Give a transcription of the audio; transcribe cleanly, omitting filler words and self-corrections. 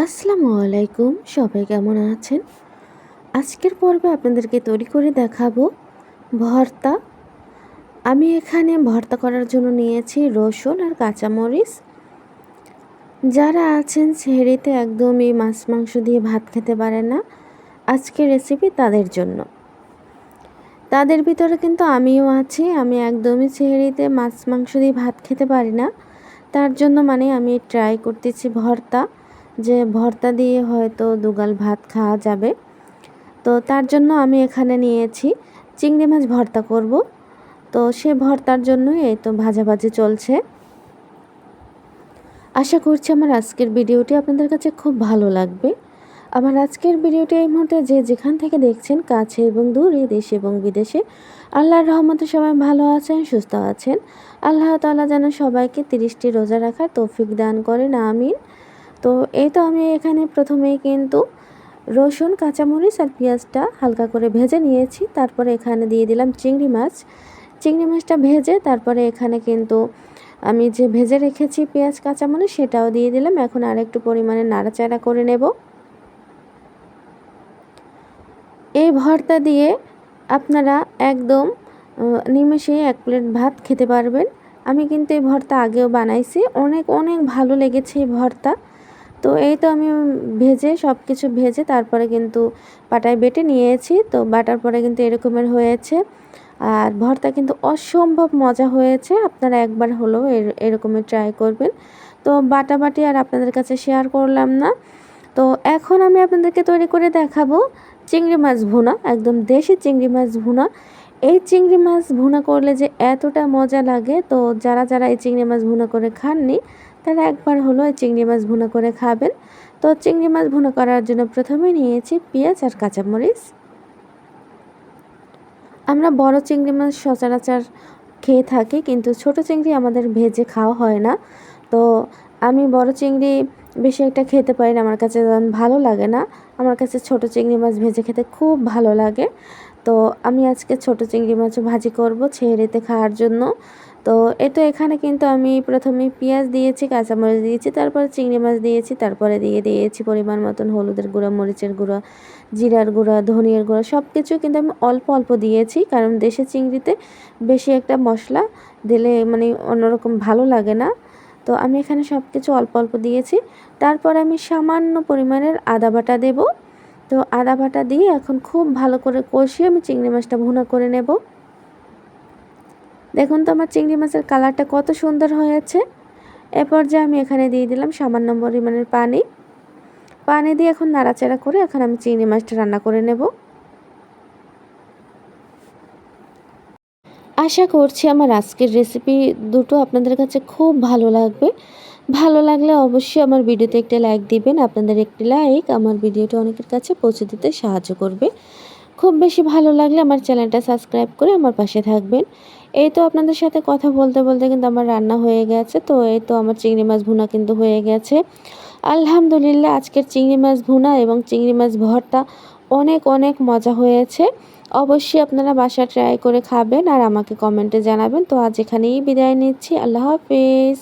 আসসালামু আলাইকুম, সবাই কেমন আছেন? আজকের পর্বে আপনাদেরকে তৈরি করে দেখাবো ভর্তা। আমি এখানে ভর্তা করার জন্য নিয়েছি রসুন আর কাঁচামরিচ। যারা আছেন সেহরিতে একদমই মাছ মাংস দিয়ে ভাত খেতে পারে না, আজকের রেসিপি তাদের জন্য। তাদের ভিতরে কিন্তু আমিও আছি। আমি একদমই সেহরিতে মাছ মাংস দিয়ে ভাত খেতে পারি না। তার জন্য আমি ট্রাই করতেছি ভর্তা, যে ভর্তা দিয়ে হয়তো দুগাল ভাত খাওয়া যাবে। তো তার জন্য আমি এখানে নিয়েছি চিংড়ি মাছ ভর্তা করব। তো সে ভর্তার জন্যই এই তো ভাজাভাজি চলছে। আশা করছি আমার আজকের ভিডিওটি আপনাদের কাছে খুব ভালো লাগবে। আমার আজকের ভিডিওটি এই মুহূর্তে যে যেখান থেকে দেখছেন, কাছে এবং দূরে, দেশে এবং বিদেশে, আল্লাহর রহমতে সবাই ভালো আছেন, সুস্থ আছেন। আল্লাহ তাআলা যেন সবাইকে 30টি রোজা রাখার তৌফিক দান করেন, আমিন। তো এই তো আমি এখানে প্রথমেই কিন্তু রসুন, কাঁচামরিচ আর পেঁয়াজটা হালকা করে ভেজে নিয়েছি। তারপরে এখানে দিয়ে দিলাম চিংড়ি মাছ। চিংড়ি মাছটা ভেজে তারপরে এখানে কিন্তু আমি যে ভেজে রেখেছি পেঁয়াজ, কাঁচামরিচ সেটাও দিয়ে দিলাম। এখন আর একটু পরিমাণে নাড়াচাড়া করে নেব। এই ভর্তা দিয়ে আপনারা একদম নিমেষেই 1 প্লেট ভাত খেতে পারবেন। আমি কিন্তু এই ভর্তা আগেও বানাইছি, অনেক অনেক ভালো লেগেছে এই ভর্তা। তো এই তো আমি সব কিছু ভেজে তারপরে কিন্তু পাটায় বেটে নিয়েছি। তো বাটার পরে কিন্তু এরকমের হয়েছে। আর ভর্তা কিন্তু অসম্ভব মজা হয়েছে। আপনারা একবার হলেও এরকমের ট্রাই করবেন। তো বাটাবাটি আর আপনাদের কাছে শেয়ার করলাম না। তো এখন আমি আপনাদেরকে তৈরি করে দেখাবো চিংড়ি মাছ ভুনা, একদম দেশি চিংড়ি মাছ ভুনা। এই চিংড়ি মাছ ভুনা করলে যে এতটা মজা লাগে, তো যারা যারা এই চিংড়ি মাছ ভুনা করে খাননি তারা একবার হলো এই চিংড়ি মাছ ভুনা করে খাবেন। তো চিংড়ি মাছ ভুনা করার জন্য প্রথমে নিয়েছি পেঁয়াজ আর কাঁচামরিচ। আমরা বড় চিংড়ি মাছ সচরাচর খেয়ে থাকি, কিন্তু ছোট চিংড়ি আমাদের ভেজে খাওয়া হয় না। তো আমি বড় চিংড়ি বেশি একটা খেতে পারি না, আমার কাছে ভালো লাগে না। আমার কাছে ছোট চিংড়ি মাছ ভেজে খেতে খুব ভালো লাগে। তো আমি আজকে ছোট চিংড়ি মাছও ভাজি করব ছেড়েতে খাওয়ার জন্য। তো এখানে কিন্তু আমি প্রথমে পেঁয়াজ দিয়েছি, কাঁচামরিচ দিয়েছি, তারপরে চিংড়ি মাছ দিয়েছি, তারপরে দিয়ে দিয়েছি পরিমাণ মতন হলুদের গুঁড়া, মরিচের গুঁড়া, জিরার গুঁড়া, ধনিয়ার গুঁড়া, সব কিছু কিন্তু আমি অল্প অল্প দিয়েছি, কারণ দেশি চিংড়িতে বেশি একটা মশলা দিলে অন্যরকম ভালো লাগে না। তো আমি এখানে সব কিছু অল্প অল্প দিয়েছি। তারপর আমি সামান্য পরিমাণের আদা বাটা দেব। তো আদা বাটা দিয়ে এখন খুব ভালো করে কষিয়ে আমি চিংড়ি মাছটা ভুনা করে নেব। দেখুন তো আমার চিংড়ি মাছের কালারটা কত সুন্দর হয়েছে। এরপর যে আমি এখানে দিয়ে দিলাম সামান্য পরিমাণের পানি দিয়ে এখন নাড়াচাড়া করে এখন আমি চিংড়ি মাছটা রান্না করে নেব। আশা করছি আমার আজকের রেসিপি দুটো আপনাদের কাছে খুব ভালো লাগবে। ভালো লাগলে অবশ্যই আমার ভিডিওতে একটা লাইক দিবেন। আপনাদের একটি লাইক আমার ভিডিওটা অনেকের কাছে পৌঁছে দিতে সাহায্য করবে। খুব বেশি ভালো লাগলে আমার চ্যানেলটা সাবস্ক্রাইব করে আমার পাশে থাকবেন। এই তো আপনাদের সাথে কথা বলতে বলতে কিন্তু আমার রান্না হয়ে গেছে। তো এই তো আমার চিংড়ি মাছ ভুনা কিন্তু হয়ে গেছে। আলহামদুলিল্লাহ, আজকের চিংড়ি মাছ ভুনা এবং চিংড়ি মাছ ভর্তা অনেক অনেক মজা হয়েছে। অবশ্যই আপনারা বাসায় ট্রাই করে খাবেন আর আমাকে কমেন্টে জানাবেন। তো আজ এখানেই বিদায় নিচ্ছি। আল্লাহ হাফেজ।